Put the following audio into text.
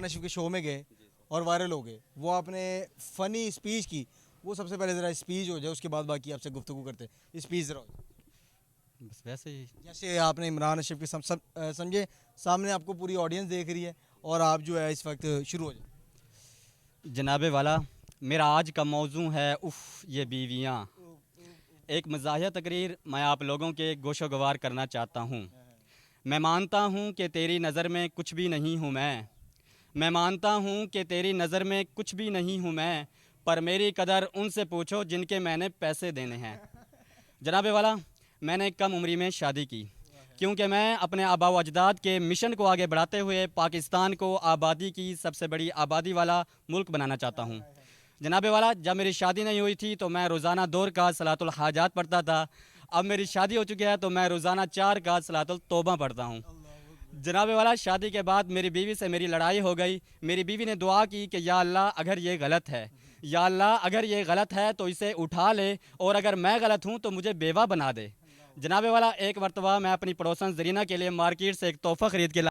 نشف کے شو میں گئے اور وائرل ہو گئے, وہ آپ نے فنی اسپیچ کی, وہ سب سے پہلے ذرا اسپیچ ہو جائے, اس کے بعد باقی آپ سے گفتگو کرتے. اسپیچ ذرا ہو جائے. بس ویسے ہی جیسے آپ نے عمران اشرف کے سمجھے سامنے آپ کو پوری آڈینس دیکھ رہی ہے اور آپ جو ہے اس وقت شروع ہو جائیں. جناب والا, میرا آج کا موضوع ہے اف یہ بیویاں. ایک مزاحیہ تقریر میں آپ لوگوں کے گوش و گوار کرنا چاہتا ہوں. میں مانتا ہوں کہ تیری نظر میں کچھ بھی نہیں ہوں میں مانتا ہوں کہ تیری نظر میں کچھ بھی نہیں ہوں میں, پر میری قدر ان سے پوچھو جن کے میں نے پیسے دینے ہیں. جناب والا, میں نے کم عمری میں شادی کی کیونکہ میں اپنے آبا و اجداد کے مشن کو آگے بڑھاتے ہوئے پاکستان کو آبادی کی سب سے بڑی آبادی والا ملک بنانا چاہتا ہوں. جناب والا, جب میری شادی نہیں ہوئی تھی تو میں روزانہ 2 رکعت صلاۃ الحاجات پڑھتا تھا. اب میری شادی ہو چکی ہے تو میں روزانہ 4 رکعت صلاۃ التوبہ پڑھتا ہوں. جناب والا, شادی کے بعد میری بیوی سے میری لڑائی ہو گئی. میری بیوی نے دعا کی کہ یا اللہ اگر یہ غلط ہے, یا اللہ اگر یہ غلط ہے تو اسے اٹھا لے, اور اگر میں غلط ہوں تو مجھے بیوہ بنا دے. جناب والا, ایک مرتبہ میں اپنی پڑوسن زرینہ کے لیے مارکیٹ سے ایک تحفہ خرید کے